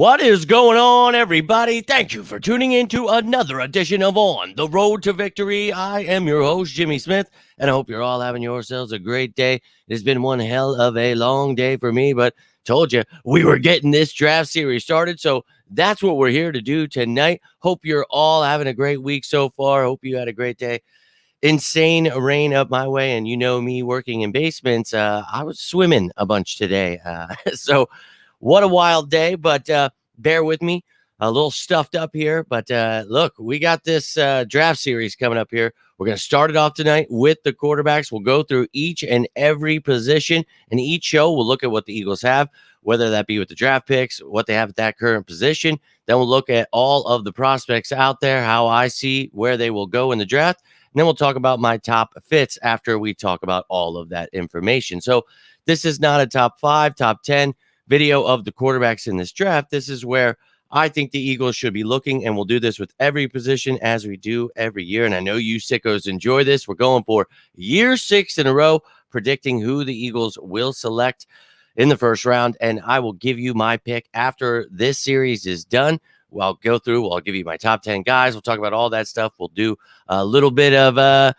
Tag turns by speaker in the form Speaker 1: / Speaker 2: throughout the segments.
Speaker 1: What is going on, everybody? Thank you for tuning in to another edition of On the Road to Victory. I am your host, Jimmy Smith, and I hope you're all having yourselves a great day. It has been one hell of a long day for me, but told you we were getting this draft series started, so that's what we're here to do tonight. Hope you're all having a great week so far. Hope you had a great day. Insane rain up my way, and you know me working in basements. I was swimming a bunch today, so what a wild day, but bear with me. A little stuffed up here, but look, we got this draft series coming up here. We're going to start it off tonight with the quarterbacks. We'll go through each and every position, and each show we'll look at what the Eagles have, whether that be with the draft picks, what they have at that current position. Then we'll look at all of the prospects out there, how I see where they will go in the draft. And then we'll talk about my top fits after we talk about all of that information. So this is not a top 5, top 10 video of the quarterbacks in this draft. This is where I think the Eagles should be looking, and we'll do this with every position as we do every year. And I know you sickos enjoy this. We're going for year 6 in a row, predicting who the Eagles will select in the first round. And I will give you my pick after this series is done. I'll go through, I'll give you my top 10 guys. We'll talk about all that stuff. We'll do a little bit of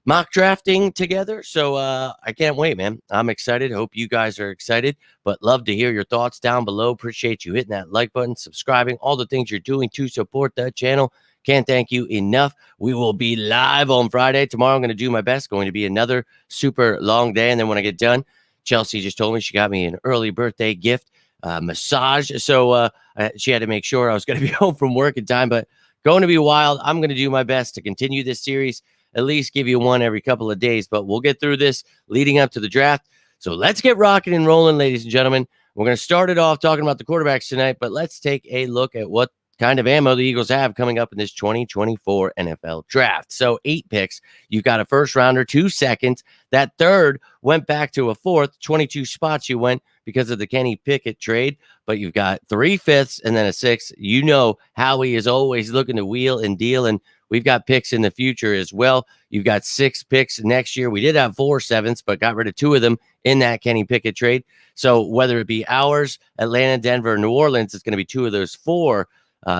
Speaker 1: mock drafting together. So I can't wait, man. I'm excited. Hope you guys are excited, but love to hear your thoughts down below. Appreciate you hitting that like button, subscribing, all the things you're doing to support the channel. Can't thank you enough. We will be live on Friday. Tomorrow I'm going to do my best. Going to be another super long day. And then when I get done, Chelsea just told me she got me an early birthday gift, massage. So she had to make sure I was going to be home from work in time, but going to be wild. I'm going to do my best to continue this series, at least give you one every couple of days, but we'll get through this leading up to the draft. So let's get rocking and rolling, ladies and gentlemen. We're going to start it off talking about the quarterbacks tonight, but let's take a look at what kind of ammo the Eagles have coming up in this 2024 NFL draft. So 8 picks. You've got a first rounder, 2 seconds. That third went back to a fourth. 22 spots you went because of the Kenny Pickett trade, but you've got 3 fifths and then a 6th. You know Howie is always looking to wheel and deal, and we've got picks in the future as well. You've got 6 picks next year. We did have 4 sevenths, but got rid of 2 of them in that Kenny Pickett trade. So whether it be ours, Atlanta, Denver, New Orleans, it's going to be 2 of those 4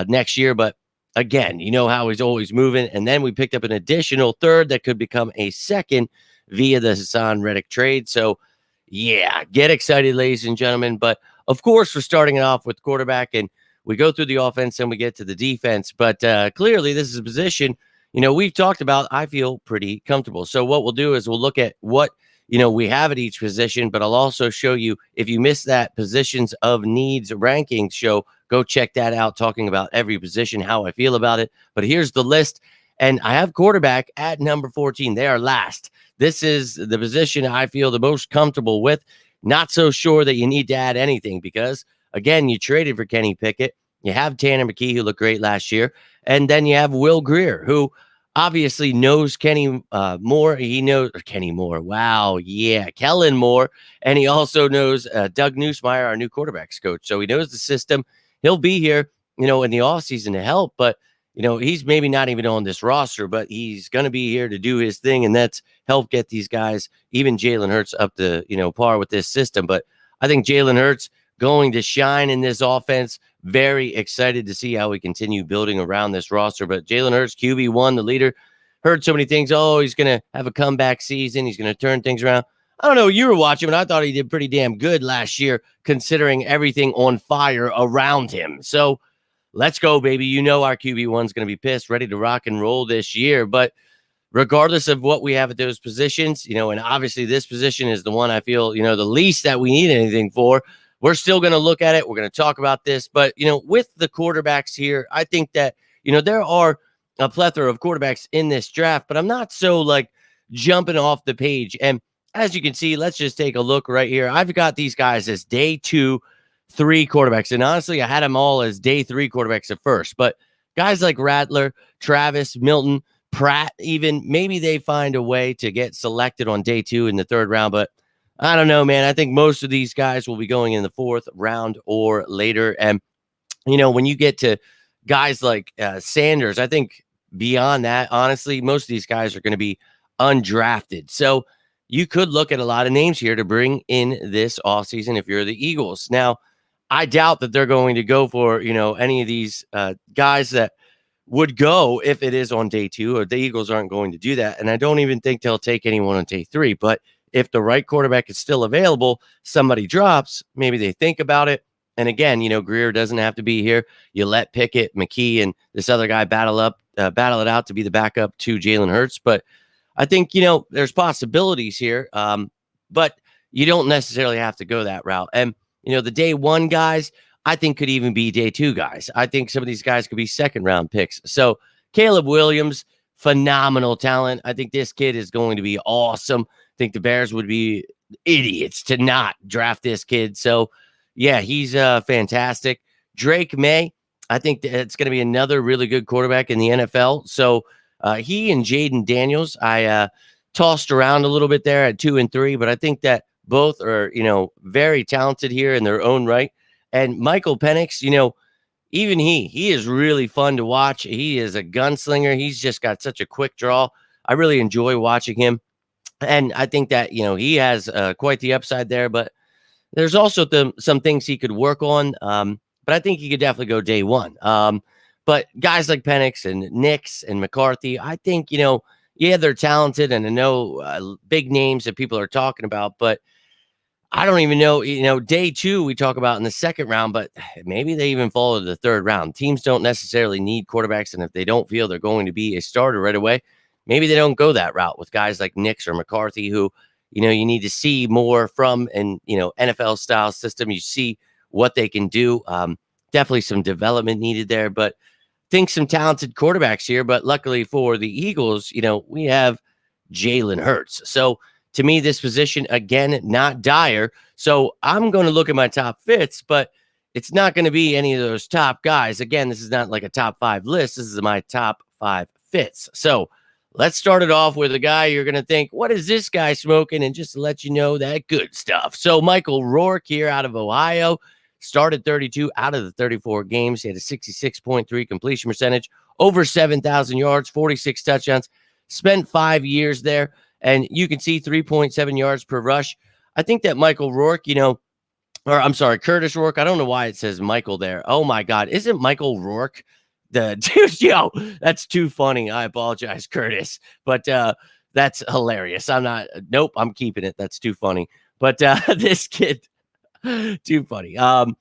Speaker 1: next year. But again, you know how he's always moving. And then we picked up an additional 3rd that could become a 2nd via the Hassan Reddick trade. So yeah, get excited, ladies and gentlemen. But of course, we're starting it off with quarterback, and we go through the offense and we get to the defense. But clearly, this is a position, we've talked about. I feel pretty comfortable. So what we'll do is we'll look at what, we have at each position, but I'll also show you, if you missed that positions of needs rankings show, go check that out, talking about every position, how I feel about it. But here's the list. And I have quarterback at number 14. They are last. This is the position I feel the most comfortable with. Not so sure that you need to add anything because, again, you traded for Kenny Pickett. You have Tanner McKee, who looked great last year. And then you have Will Grier, who obviously knows Kenny Moore. He knows Kenny Moore. Wow. Yeah. Kellen Moore. And he also knows Doug Nussmeier, our new quarterbacks coach. So he knows the system. He'll be here, in the offseason to help. But, he's maybe not even on this roster, but he's going to be here to do his thing. And that's help get these guys, even Jalen Hurts, up to, par with this system. But I think Jalen Hurts going to shine in this offense. Very excited to see how we continue building around this roster. But Jalen Hurts, QB1, the leader, heard so many things. Oh, he's going to have a comeback season. He's going to turn things around. I don't know. You were watching, but I thought he did pretty damn good last year, considering everything on fire around him. So let's go, baby. Our QB1's going to be pissed, ready to rock and roll this year. But regardless of what we have at those positions, and obviously this position is the one I feel, the least that we need anything for. We're still going to look at it. We're going to talk about this. But, with the quarterbacks here, I think that, there are a plethora of quarterbacks in this draft, but I'm not so jumping off the page. And as you can see, let's just take a look right here. I've got these guys as day 2, 3 quarterbacks. And honestly, I had them all as day 3 quarterbacks at first. But guys like Rattler, Travis, Milton, Pratt, even, maybe they find a way to get selected on day 2 in the 3rd round. But I don't know, man. I think most of these guys will be going in the 4th round or later. And, when you get to guys like Sanders, I think beyond that, honestly, most of these guys are going to be undrafted. So you could look at a lot of names here to bring in this offseason if you're the Eagles. Now, I doubt that they're going to go for, any of these guys that would go if it is on day 2, or the Eagles aren't going to do that. And I don't even think they'll take anyone on day 3. But if the right quarterback is still available, somebody drops, maybe they think about it. And again, Greer doesn't have to be here. You let Pickett, McKee, and this other guy battle it out to be the backup to Jalen Hurts. But I think, there's possibilities here. But you don't necessarily have to go that route. And, the day 1 guys, I think could even be day 2 guys. I think some of these guys could be second round picks. So Caleb Williams, phenomenal talent. I think this kid is going to be awesome. I think the Bears would be idiots to not draft this kid. So yeah, he's fantastic. Drake May, I think it's going to be another really good quarterback in the NFL. So he and Jaden Daniels, I tossed around a little bit there at 2 and 3, but I think that both are, very talented here in their own right. And Michael Penix, even he is really fun to watch. He is a gunslinger. He's just got such a quick draw. I really enjoy watching him. And I think that, he has quite the upside there, but there's also some things he could work on. But I think he could definitely go day 1. But guys like Penix and Nix and McCarthy, I think, yeah, they're talented, and I know big names that people are talking about, but I don't even know, day 2 we talk about in the second round, but maybe they even fall to the third round. Teams don't necessarily need quarterbacks, and if they don't feel they're going to be a starter right away, maybe they don't go that route with guys like Nix or McCarthy, who, you need to see more from, and, NFL style system. You see what they can do. Definitely some development needed there, but think some talented quarterbacks here. But luckily for the Eagles, we have Jalen Hurts. So to me, this position, again, not dire. So I'm going to look at my top fits, but it's not going to be any of those top guys. Again, this is not like a top 5 list. This is my top 5 fits. So let's start it off with a guy you're going to think, what is this guy smoking? And just to let you know that good stuff. So Michael Rourke here out of Ohio, started 32 out of the 34 games. He had a 66.3 completion percentage, over 7,000 yards, 46 touchdowns, spent 5 years there. And you can see 3.7 yards per rush. I think that Michael Rourke, Curtis Rourke. I don't know why it says Michael there. Oh my God. Isn't Michael Rourke the dude? Yo, that's too funny. I apologize, Curtis, but that's hilarious. I'm keeping it. That's too funny. But this kid, too funny. 6'5",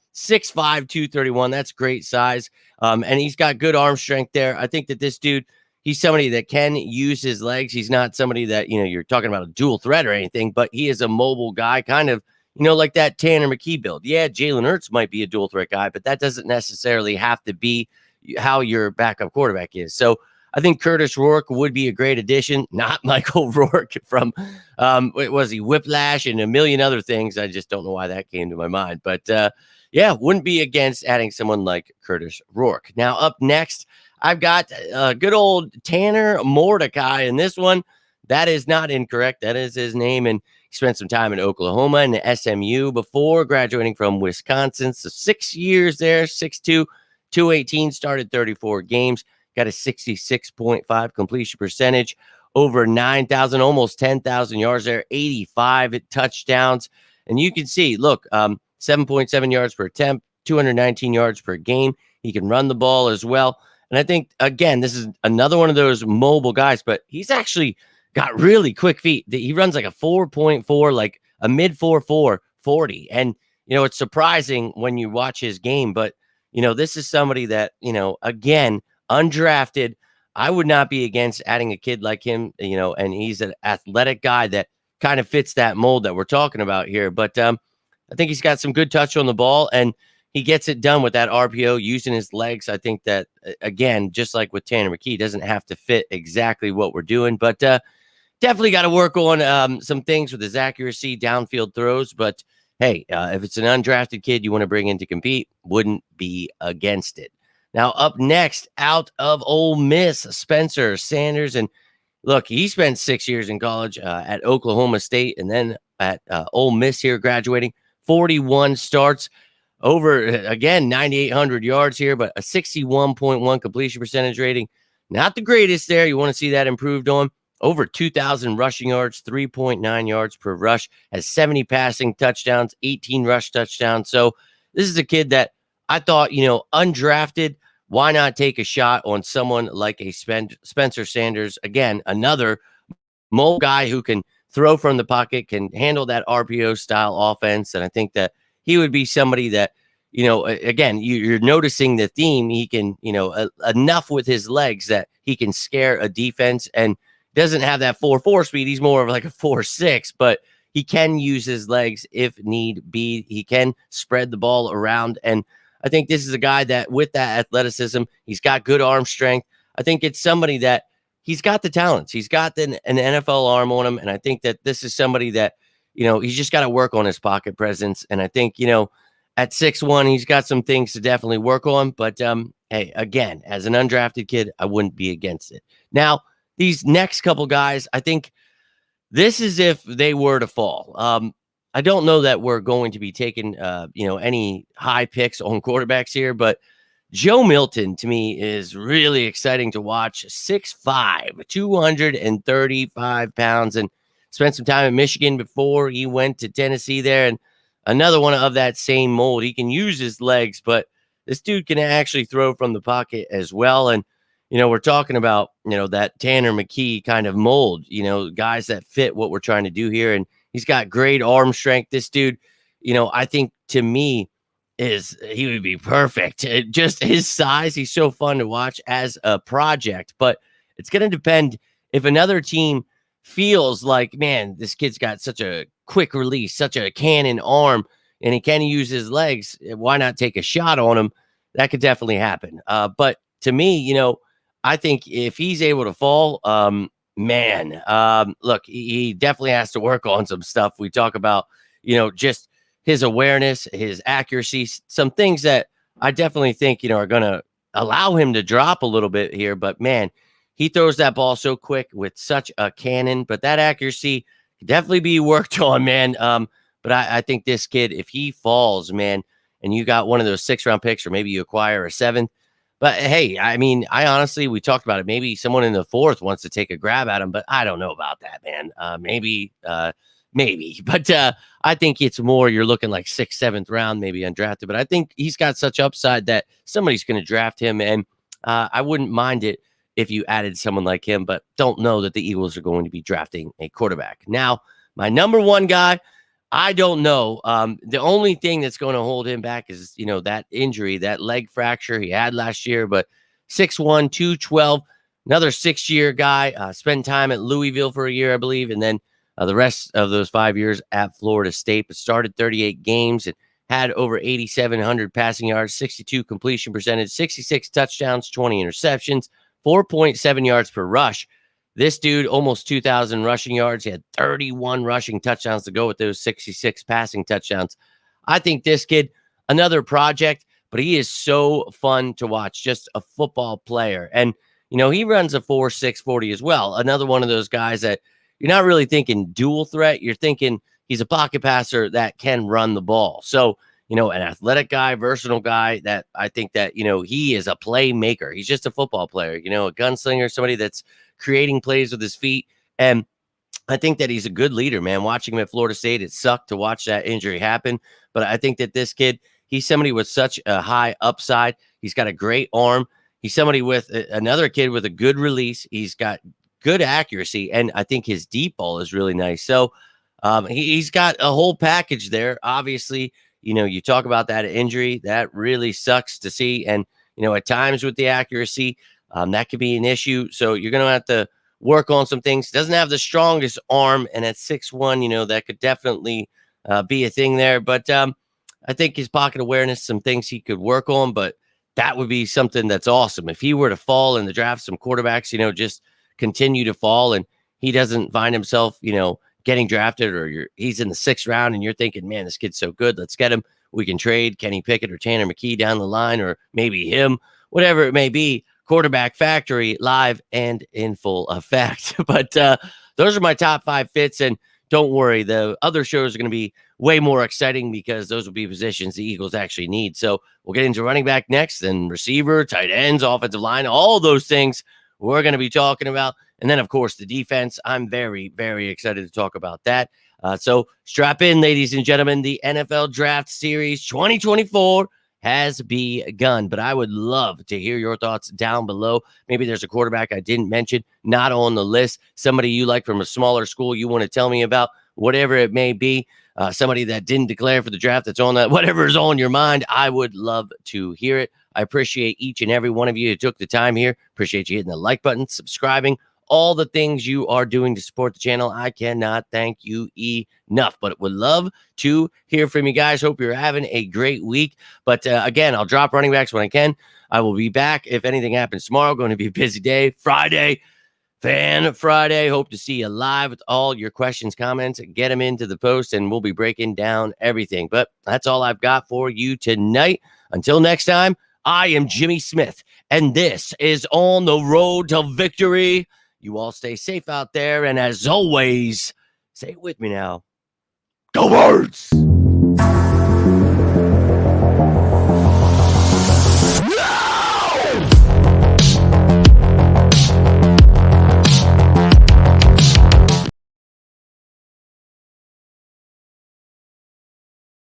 Speaker 1: 231. That's great size. And he's got good arm strength there. I think that this dude, he's somebody that can use his legs. He's not somebody that, you're talking about a dual threat or anything, but he is a mobile guy, kind of, like that Tanner McKee build. Yeah, Jalen Hurts might be a dual threat guy, but that doesn't necessarily have to be how your backup quarterback is. So I think Curtis Rourke would be a great addition, not Michael Rourke from, was he Whiplash and a million other things. I just don't know why that came to my mind. But yeah, wouldn't be against adding someone like Curtis Rourke. Now up next, I've got good old Tanner Mordecai in this one. That is not incorrect. That is his name. And he spent some time in Oklahoma and SMU before graduating from Wisconsin. So 6 years there, 6'2", 218, started 34 games, got a 66.5 completion percentage, over 9,000, almost 10,000 yards there, 85 touchdowns. And you can see, look, 7.7 yards per attempt, 219 yards per game. He can run the ball as well. And I think, again, this is another one of those mobile guys, but he's actually got really quick feet. He runs like a 4.4, like a mid 4.4 40. And, it's surprising when you watch his game, but, this is somebody that, again, undrafted. I would not be against adding a kid like him, and he's an athletic guy that kind of fits that mold that we're talking about here. But I think he's got some good touch on the ball, and he gets it done with that RPO using his legs. I think that, again, just like with Tanner McKee, doesn't have to fit exactly what we're doing, but definitely got to work on some things with his accuracy, downfield throws. But hey, if it's an undrafted kid you want to bring in to compete, wouldn't be against it. Now up next, out of Ole Miss, Spencer Sanders. And look, he spent 6 years in college at Oklahoma State and then at Ole Miss here, graduating 41 starts. Over, again, 9,800 yards here, but a 61.1 completion percentage rating. Not the greatest there. You want to see that improved on. Over 2,000 rushing yards, 3.9 yards per rush, has 70 passing touchdowns, 18 rush touchdowns. So this is a kid that I thought, undrafted. Why not take a shot on someone like a Spencer Sanders? Again, another mole guy who can throw from the pocket, can handle that RPO style offense. And I think that he would be somebody that, again, you're noticing the theme. He can, enough with his legs that he can scare a defense, and doesn't have that 4.4 speed. He's more of like a 4.6, but he can use his legs if need be. He can spread the ball around. And I think this is a guy that, with that athleticism, he's got good arm strength. I think it's somebody that he's got the talents. He's got an NFL arm on him. And I think that this is somebody that, he's just got to work on his pocket presence. And I think, at 6'1", he's got some things to definitely work on. But hey, again, as an undrafted kid, I wouldn't be against it. Now, these next couple guys, I think this is if they were to fall. I don't know that we're going to be taking, any high picks on quarterbacks here, but Joe Milton, to me, is really exciting to watch. 6'5", 235 pounds, and spent some time in Michigan before he went to Tennessee there. And another one of that same mold. He can use his legs, but this dude can actually throw from the pocket as well. And, we're talking about, that Tanner McKee kind of mold, guys that fit what we're trying to do here. And he's got great arm strength. This dude, I think, to me, he would be perfect. Just his size, he's so fun to watch as a project. But it's going to depend if another team feels like, man, this kid's got such a quick release, such a cannon arm, and he can use his legs. Why not take a shot on him? That could definitely happen. But to me, I think if he's able to fall, look, he definitely has to work on some stuff. We talk about, just his awareness, his accuracy, some things that I definitely think, are going to allow him to drop a little bit here. But man, he throws that ball so quick with such a cannon, but that accuracy can definitely be worked on, man. But I think this kid, if he falls, man, and you got one of those 6-round picks, or maybe you acquire a 7th, but hey, I mean, we talked about it. Maybe someone in the 4th wants to take a grab at him, but I don't know about that, man. Maybe, but I think it's more, you're looking like 6th, 7th round, maybe undrafted. But I think he's got such upside that somebody's going to draft him, and I wouldn't mind it if you added someone like him, but don't know that the Eagles are going to be drafting a quarterback. Now, my number one guy, I don't know. The only thing that's going to hold him back is, that injury, that leg fracture he had last year. But 6'1", 212, another 6-year guy, spent time at Louisville for a year, I believe. And then the rest of those 5 years at Florida State, but started 38 games and had over 8,700 passing yards, 62 completion percentage, 66 touchdowns, 20 interceptions, 4.7 yards per rush. This dude, almost 2,000 rushing yards. He had 31 rushing touchdowns to go with those 66 passing touchdowns. I think this kid, another project, but he is so fun to watch. Just a football player. And, he runs a 4.6 40 as well. Another one of those guys that you're not really thinking dual threat. You're thinking he's a pocket passer that can run the ball. So, an athletic guy, versatile guy that I think that, he is a playmaker. He's just a football player, a gunslinger, somebody that's creating plays with his feet. And I think that he's a good leader, man. Watching him at Florida State, it sucked to watch that injury happen. But I think that this kid, he's somebody with such a high upside. He's got a great arm. He's somebody with another kid with a good release. He's got good accuracy. And I think his deep ball is really nice. So he's got a whole package there. Obviously, you talk about that injury. That really sucks to see. And, at times with the accuracy, that could be an issue. So you're going to have to work on some things. Doesn't have the strongest arm. And at 6'1", that could definitely be a thing there. But I think his pocket awareness, some things he could work on. But that would be something that's awesome. If he were to fall in the draft, some quarterbacks, just continue to fall, and he doesn't find himself, getting drafted, or he's in the 6th round and you're thinking, man, this kid's so good, let's get him. We can trade Kenny Pickett or Tanner McKee down the line, or maybe him, whatever it may be. Quarterback Factory live and in full effect. But those are my top 5 fits. And don't worry, the other shows are going to be way more exciting, because those will be positions the Eagles actually need. So we'll get into running back next, and receiver, tight ends, offensive line, all those things we're going to be talking about. And then, of course, the defense. I'm very, very excited to talk about that. So strap in, ladies and gentlemen. The NFL Draft Series 2024 has begun, but I would love to hear your thoughts down below. Maybe there's a quarterback I didn't mention, not on the list, somebody you like from a smaller school you want to tell me about, whatever it may be, somebody that didn't declare for the draft that's on that, whatever is on your mind. I would love to hear it. I appreciate each and every one of you who took the time here. Appreciate you hitting the like button, subscribing, all the things you are doing to support the channel. I cannot thank you enough, but would love to hear from you guys. Hope you're having a great week. But again, I'll drop running backs when I can. I will be back if anything happens tomorrow. Going to be a busy day. Friday, Fan Friday. Hope to see you live with all your questions, comments. Get them into the post, and we'll be breaking down everything. But that's all I've got for you tonight. Until next time, I am Jimmy Smith, and this is On the Road to Victory. You all stay safe out there, and as always, say it with me now. Go Birds!